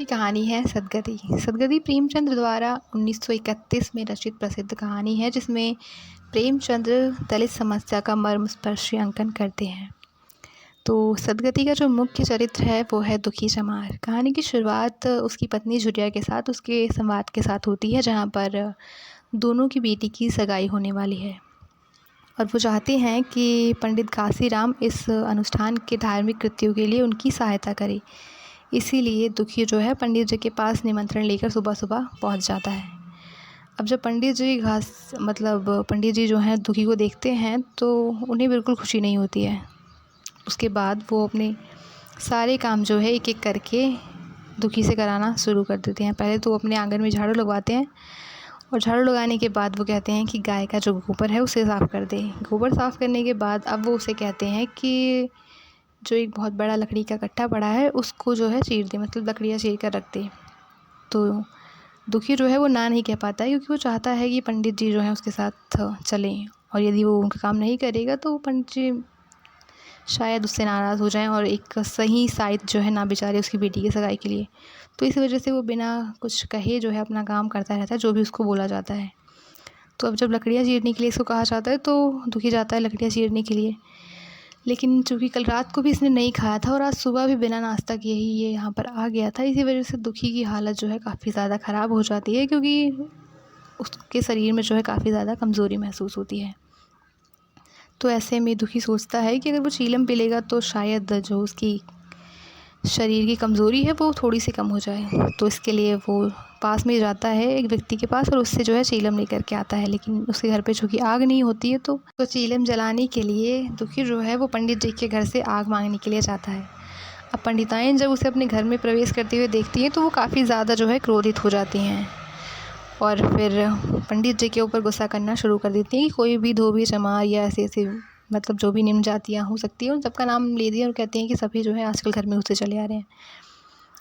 कहानी है सदगति। सदगति प्रेमचंद द्वारा 1931 में रचित प्रसिद्ध कहानी है, जिसमें प्रेमचंद्र दलित समस्या का मर्मस्पर्शी अंकन करते हैं। तो सदगति का जो मुख्य चरित्र है वो है दुखी चमार। कहानी की शुरुआत उसकी पत्नी झुरिया के साथ उसके संवाद के साथ होती है, जहाँ पर दोनों की बेटी की सगाई होने वाली है और वो चाहते हैं कि पंडित घासीराम इस अनुष्ठान के धार्मिक कृत्यों के लिए उनकी सहायता करे। इसीलिए दुखी जो है पंडित जी के पास निमंत्रण लेकर सुबह सुबह पहुंच जाता है। अब जब पंडित जी जो हैं दुखी को देखते हैं तो उन्हें बिल्कुल खुशी नहीं होती है। उसके बाद वो अपने सारे काम जो है एक एक करके दुखी से कराना शुरू कर देते हैं। पहले तो वो अपने आंगन में झाड़ू लगवाते हैं और झाड़ू लगाने के बाद वो कहते हैं कि गाय का जो गोबर है उसे साफ़ कर दे। गोबर साफ़ करने के बाद अब वो उसे कहते हैं कि जो एक बहुत बड़ा लकड़ी का कट्टा पड़ा है उसको जो है चीर दे, मतलब लकड़ियाँ चीर कर रख दे। तो दुखी जो है वो ना नहीं कह पाता है, क्योंकि वो चाहता है कि पंडित जी जो है उसके साथ चलें, और यदि वो उनका काम नहीं करेगा तो पंडित जी शायद उससे नाराज़ हो जाएं और एक सही साइड जो है ना बेचारे उसकी बेटी की सगाई के लिए। तो इस वजह से वो बिना कुछ कहे जो है अपना काम करता रहता है, जो भी उसको बोला जाता है। तो अब जब लकड़ियाँ चीरने के लिए इसको कहा जाता है तो दुखी जाता है लकड़ियाँ चीरने के लिए, लेकिन चूँकि कल रात को भी इसने नहीं खाया था और आज सुबह भी बिना नाश्ता किए ही ये यहाँ पर आ गया था, इसी वजह से दुखी की हालत जो है काफ़ी ज़्यादा ख़राब हो जाती है, क्योंकि उसके शरीर में जो है काफ़ी ज़्यादा कमज़ोरी महसूस होती है। तो ऐसे में दुखी सोचता है कि अगर वो चीलम पी लेगा तो शायद जो उसकी शरीर की कमज़ोरी है वो थोड़ी सी कम हो जाए। तो इसके लिए वो पास में जाता है एक व्यक्ति के पास और उससे जो है चीलम लेकर के आता है, लेकिन उसके घर पे चूँकि आग नहीं होती है तो चीलम जलाने के लिए दुखी जो है वो पंडित जी के घर से आग मांगने के लिए जाता है। अब पंडिताएँ जब उसे अपने घर में प्रवेश करते हुए देखती हैं तो वो काफ़ी ज़्यादा जो है क्रोधित हो जाती हैं और फिर पंडित जी के ऊपर गुस्सा करना शुरू कर देती हैं कि कोई भी धोबी चमार या ऐसे मतलब जो भी निम्न जातियाँ हो सकती हैं उन सबका नाम ले दिया और कहती हैं कि सभी जो है आजकल घर में घुसते चले आ रहे हैं।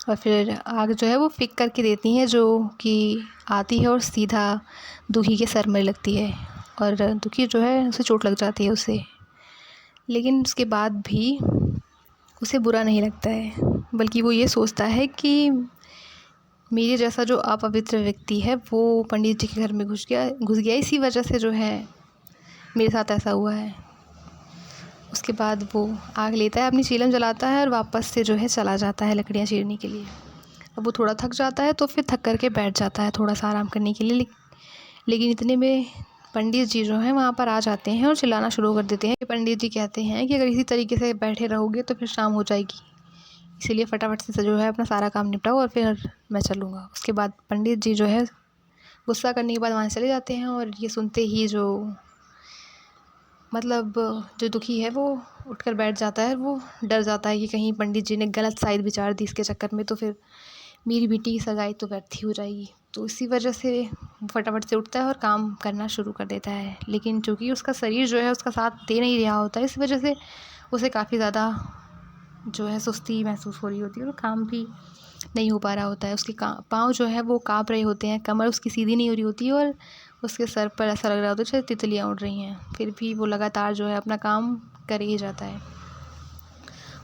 और फिर आग जो है वो फिक करके देती हैं, जो कि आती है और सीधा दुखी के सर में लगती है और दुखी जो है उसे चोट लग जाती है उसे। लेकिन उसके बाद भी उसे बुरा नहीं लगता है, बल्कि वो ये सोचता है कि मेरे जैसा जो अपवित्र व्यक्ति है वो पंडित जी के घर में घुस गया, इसी वजह से जो है मेरे साथ ऐसा हुआ है। उसके बाद वो आग लेता है, अपनी चीलम जलाता है और वापस से जो है चला जाता है लकड़ियाँ चीरने के लिए। अब वो थोड़ा थक जाता है तो फिर थक करके बैठ जाता है थोड़ा सा आराम करने के लिए, लेकिन इतने में पंडित जी जो हैं वहाँ पर आ जाते हैं और चिल्लाना शुरू कर देते हैं। पंडित जी कहते हैं कि अगर इसी तरीके से बैठे रहोगे तो फिर शाम हो जाएगी, इसीलिए फटाफट से जो है अपना सारा काम निपटाओ और फिर मैं चलूँगा। उसके बाद पंडित जी जो है गुस्सा करने के बाद वहाँ चले जाते हैं और ये सुनते ही जो दुखी है वो उठकर बैठ जाता है। वो डर जाता है कि कहीं पंडित जी ने गलत साइड विचार दी इसके चक्कर में तो फिर मेरी बेटी की सगाई तो व्यर्थ ही हो जाएगी। तो इसी वजह से फटाफट से उठता है और काम करना शुरू कर देता है, लेकिन चूँकि उसका शरीर जो है उसका साथ दे नहीं रहा होता है, इस वजह से उसे काफ़ी ज़्यादा जो है सुस्ती महसूस हो रही होती है और काम भी नहीं हो पा रहा होता है। उसके पाँव जो है वो काँप रहे होते हैं, कमर उसकी सीधी नहीं हो रही होती है और उसके सर पर ऐसा लग रहा होता है जैसे तितलियाँ उड़ रही हैं। फिर भी वो लगातार जो है अपना काम कर ही जाता है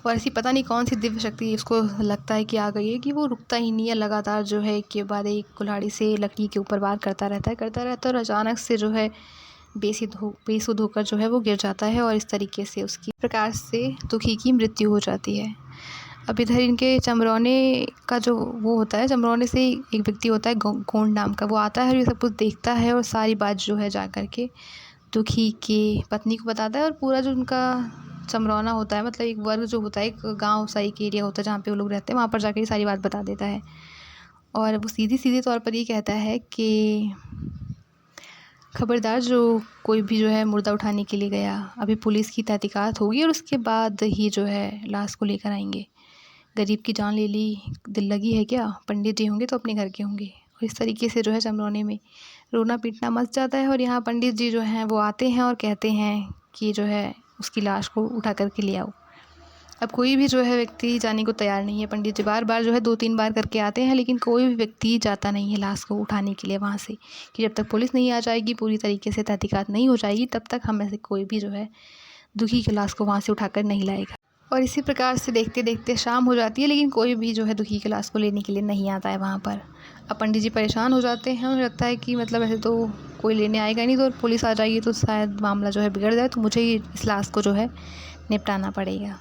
और ऐसी पता नहीं कौन सी दिव्य शक्ति उसको लगता है कि आ गई है कि वो रुकता ही नहीं है, लगातार जो है एक के बाद एक कुल्हाड़ी से लकड़ी के ऊपर वार करता रहता है और अचानक से जो है बेसुध होकर जो है वो गिर जाता है और इस तरीके से उसकी प्रकार से दुखी की मृत्यु हो जाती है। अब इधर इनके चमरौने का जो वो होता है, चमरौने से एक व्यक्ति होता है गोंड नाम का, वो आता है और ये सब कुछ देखता है और सारी बात जो है जा कर के दुखी की पत्नी को बताता है और पूरा जो उनका चमरौना होता है, मतलब एक वर्ग जो होता है, एक गाँव सा एक एरिया होता है जहाँ पे वो लोग रहते हैं, वहाँ पर जाकर ये सारी बात बता देता है और वो सीधे तौर पर ये कहता है कि खबरदार जो कोई भी जो है मुर्दा उठाने के लिए गया, अभी पुलिस की तहकीकात होगी और उसके बाद ही जो है लाश को लेकर आएंगे। गरीब की जान ले ली, दिल लगी है क्या? पंडित जी होंगे तो अपने घर के होंगे। और इस तरीके से जो है चमरौने में रोना पीटना मच जाता है और यहाँ पंडित जी जो हैं वो आते हैं और कहते हैं कि जो है उसकी लाश को उठा करके ले आओ। अब कोई भी जो है व्यक्ति जाने को तैयार नहीं है। पंडित जी बार बार जो है 2-3 बार करके आते हैं, लेकिन कोई भी व्यक्ति जाता नहीं है लाश को उठाने के लिए वहाँ से, कि जब तक पुलिस नहीं आ जाएगी, पूरी तरीके से तहकीकात नहीं हो जाएगी, तब तक हम में से कोई भी जो है दुखी की लाश को वहाँ से उठाकर नहीं लाएगा। और इसी प्रकार से देखते देखते शाम हो जाती है, लेकिन कोई भी जो है दुखी की लाश को लेने के लिए नहीं आता है वहाँ पर। अब पंडित जी परेशान हो जाते हैं, उन्हें लगता है कि मतलब ऐसे तो कोई लेने आएगा नहीं, तो पुलिस आ जाएगी तो शायद मामला जो है बिगड़ जाए, तो मुझे ही इस लाश को जो है निपटाना पड़ेगा।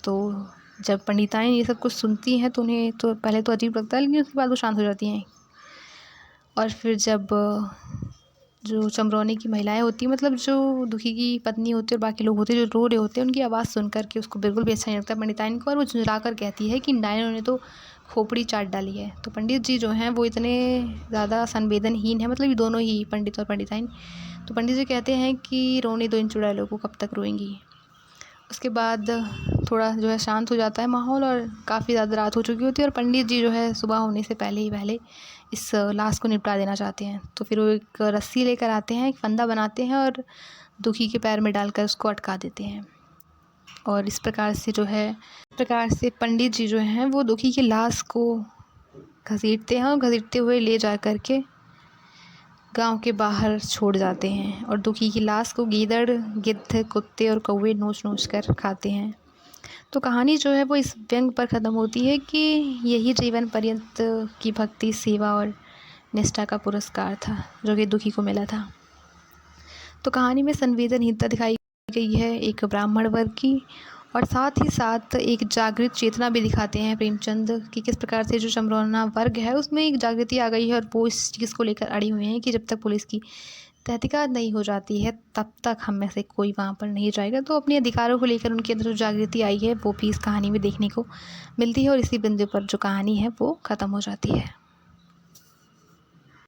तो जब पंडिताएँ ये सब कुछ सुनती हैं तो उन्हें तो पहले तो अजीब लगता है, लेकिन उसके बाद वो शांत हो जाती हैं। और फिर जब जो चमरौनी की महिलाएं होती हैं, मतलब जो दुखी की पत्नी होती है और बाकी लोग होते हैं जो रो रहे होते हैं, उनकी आवाज़ सुन कर के उसको बिल्कुल भी अच्छा नहीं लगता पंडिताइन को, और वो झुंझला कर कहती है कि डायनों ने तो खोपड़ी चाट डाली है। तो पंडित जी जो हैं वो इतने ज़्यादा संवेदनहीन हैं, मतलब ये दोनों ही पंडित और पंडिताइन। तो पंडित जी कहते हैं कि रोने दो इन चुड़ैलों को, कब तक रोएंगी। उसके बाद थोड़ा जो है शांत हो जाता है माहौल, और काफ़ी ज़्यादा रात हो चुकी होती है, और पंडित जी जो है सुबह होने से पहले इस लाश को निपटा देना चाहते हैं। तो फिर वो एक रस्सी लेकर आते हैं, एक फंदा बनाते हैं और दुखी के पैर में डालकर उसको अटका देते हैं। और इस प्रकार से पंडित जी जो हैं वो दुखी की लाश को घसीटते हैं, और घसीटते हुए ले जा कर के गांव के बाहर छोड़ जाते हैं। और दुखी की लाश को गीदड़, गिद्ध, कुत्ते और कौवे नोच नोच कर खाते हैं। तो कहानी जो है वो इस व्यंग पर ख़त्म होती है कि यही जीवन पर्यंत की भक्ति, सेवा और निष्ठा का पुरस्कार था जो कि दुखी को मिला था। तो कहानी में संवेदनहीनता दिखाई गई है एक ब्राह्मण वर्ग की, और साथ ही साथ एक जागृत चेतना भी दिखाते हैं प्रेमचंद कि किस प्रकार से जो चमरौना वर्ग है उसमें एक जागृति आ गई है, और वो इस चीज़ को लेकर अड़ी हुई हैं कि जब तक पुलिस की तहकीकात नहीं हो जाती है तब तक हम में से कोई वहाँ पर नहीं जाएगा। तो अपने अधिकारों को लेकर उनके अंदर जो जागृति आई है वो भी इस कहानी में देखने को मिलती है, और इसी बिंदु पर जो कहानी है वो ख़त्म हो जाती है।